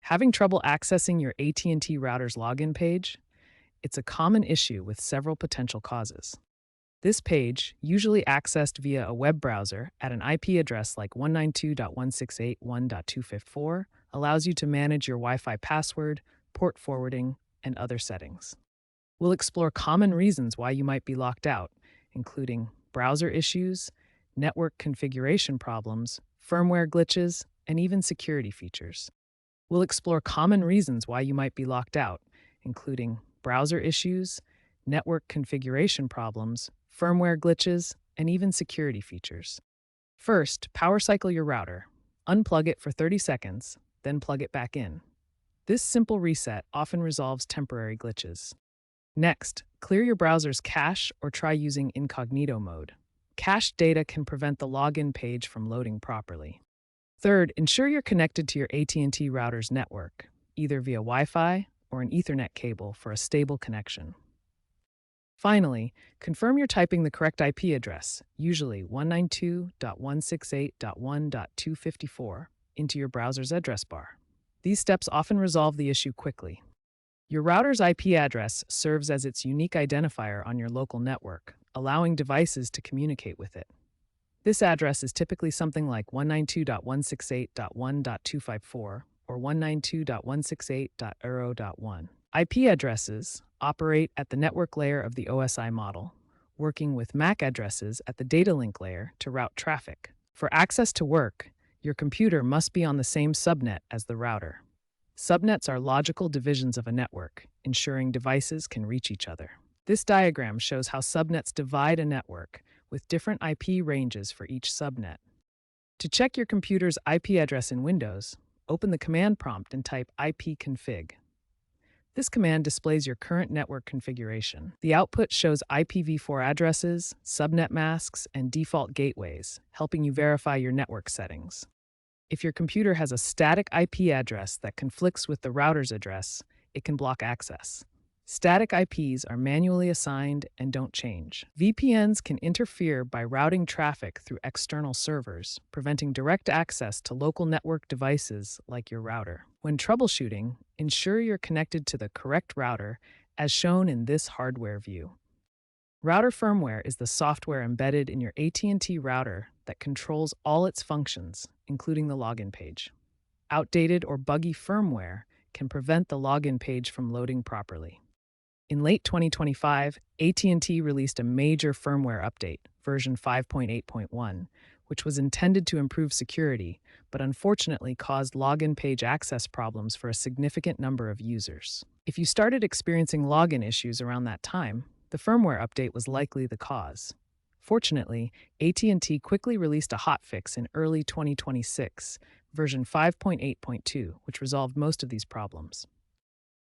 Having trouble accessing your AT&T router's login page? It's a common issue with several potential causes. This page, usually accessed via a web browser at an IP address like 192.168.1.254, allows you to manage your Wi-Fi password, port forwarding, and other settings. We'll explore common reasons why you might be locked out, including browser issues, network configuration problems, firmware glitches, and even security features. We'll explore common reasons why you might be locked out, including browser issues, network configuration problems, firmware glitches, and even security features. First, power cycle your router. Unplug it for 30 seconds, then plug it back in. This simple reset often resolves temporary glitches. Next, clear your browser's cache or try using incognito mode. Cached data can prevent the login page from loading properly. Third, ensure you're connected to your AT&T router's network, either via Wi-Fi or an Ethernet cable for a stable connection. Finally, confirm you're typing the correct IP address, usually 192.168.1.254, into your browser's address bar. These steps often resolve the issue quickly. Your router's IP address serves as its unique identifier on your local network, allowing devices to communicate with it. This address is typically something like 192.168.1.254 or 192.168.0.1. IP addresses operate at the network layer of the OSI model, working with MAC addresses at the data link layer to route traffic. For access to work, your computer must be on the same subnet as the router. Subnets are logical divisions of a network, ensuring devices can reach each other. This diagram shows how subnets divide a network, with different IP ranges for each subnet. To check your computer's IP address in Windows, open the command prompt and type ipconfig. This command displays your current network configuration. The output shows IPv4 addresses, subnet masks, and default gateways, helping you verify your network settings. If your computer has a static IP address that conflicts with the router's address, it can block access. Static IPs are manually assigned and don't change. VPNs can interfere by routing traffic through external servers, preventing direct access to local network devices like your router. When troubleshooting, ensure you're connected to the correct router, as shown in this hardware view. Router firmware is the software embedded in your AT&T router that controls all its functions, including the login page. Outdated or buggy firmware can prevent the login page from loading properly. In late 2025, AT&T released a major firmware update, version 5.8.1, which was intended to improve security, but unfortunately caused login page access problems for a significant number of users. If you started experiencing login issues around that time, the firmware update was likely the cause. Fortunately, AT&T quickly released a hotfix in early 2026, version 5.8.2, which resolved most of these problems.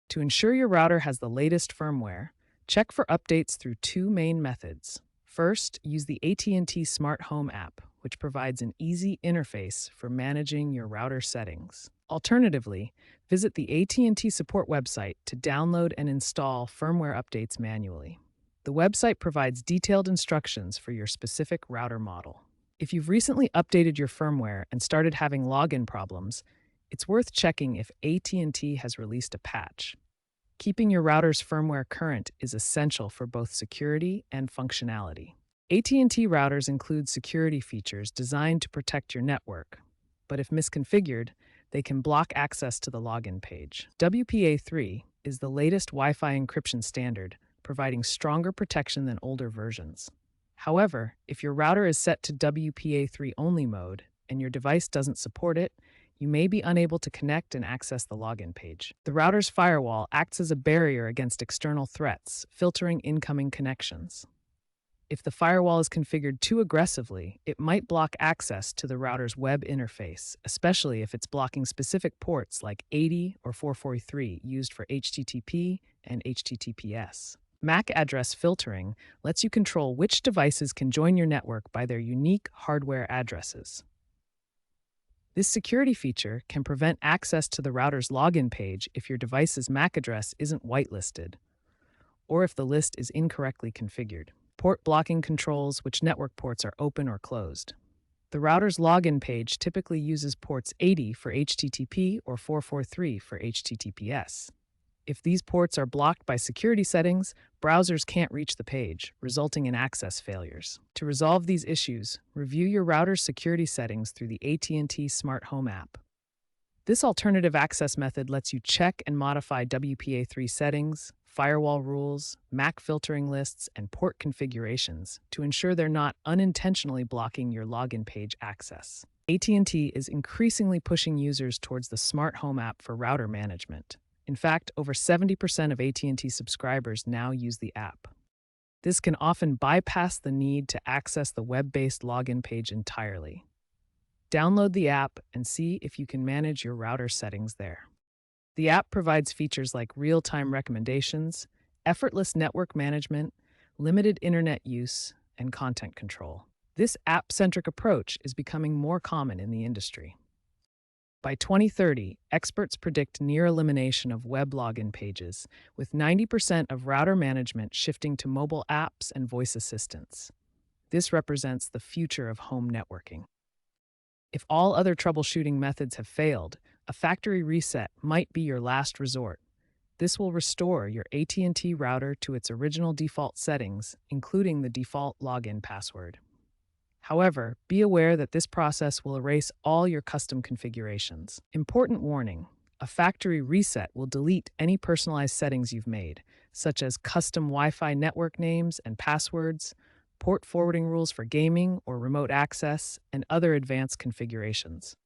To ensure your router has the latest firmware, check for updates through two main methods. First, use the AT&T Smart Home app, which provides an easy interface for managing your router settings. Alternatively, visit the AT&T support website to download and install firmware updates manually. The website provides detailed instructions for your specific router model. If you've recently updated your firmware and started having login problems, it's worth checking if AT&T has released a patch. Keeping your router's firmware current is essential for both security and functionality. AT&T routers include security features designed to protect your network, but if misconfigured, they can block access to the login page. WPA3 is the latest Wi-Fi encryption standard, providing stronger protection than older versions. However, if your router is set to WPA3 only mode and your device doesn't support it, you may be unable to connect and access the login page. The router's firewall acts as a barrier against external threats, filtering incoming connections. If the firewall is configured too aggressively, it might block access to the router's web interface, especially if it's blocking specific ports like 80 or 443 used for HTTP and HTTPS. MAC address filtering lets you control which devices can join your network by their unique hardware addresses. This security feature can prevent access to the router's login page if your device's MAC address isn't whitelisted, or if the list is incorrectly configured. Port blocking controls which network ports are open or closed. The router's login page typically uses ports 80 for HTTP or 443 for HTTPS. If these ports are blocked by security settings, browsers can't reach the page, resulting in access failures. To resolve these issues, review your router's security settings through the AT&T Smart Home app. This alternative access method lets you check and modify WPA3 settings, firewall rules, MAC filtering lists, and port configurations to ensure they're not unintentionally blocking your login page access. AT&T is increasingly pushing users towards the Smart Home app for router management. In fact, over 70% of AT&T subscribers now use the app. This can often bypass the need to access the web-based login page entirely. Download the app and see if you can manage your router settings there. The app provides features like real-time recommendations, effortless network management, limited internet use, and content control. This app-centric approach is becoming more common in the industry. By 2030, experts predict near elimination of web login pages, with 90% of router management shifting to mobile apps and voice assistants. This represents the future of home networking. If all other troubleshooting methods have failed, a factory reset might be your last resort. This will restore your AT&T router to its original default settings, including the default login password. However, be aware that this process will erase all your custom configurations. Important warning: a factory reset will delete any personalized settings you've made, such as custom Wi-Fi network names and passwords, port forwarding rules for gaming or remote access, and other advanced configurations.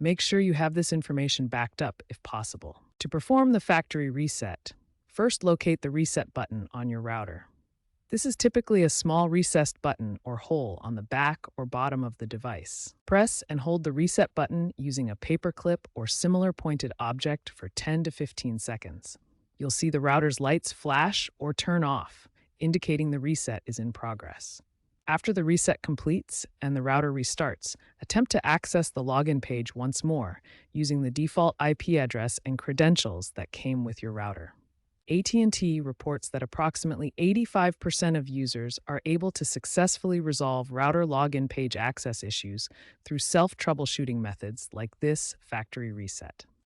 Make sure you have this information backed up if possible. To perform the factory reset, first locate the reset button on your router. This is typically a small recessed button or hole on the back or bottom of the device. Press and hold the reset button using a paper clip or similar pointed object for 10 to 15 seconds. You'll see the router's lights flash or turn off, indicating the reset is in progress. After the reset completes and the router restarts, attempt to access the login page once more using the default IP address and credentials that came with your router. AT&T reports that approximately 85% of users are able to successfully resolve router login page access issues through self-troubleshooting methods like this factory reset.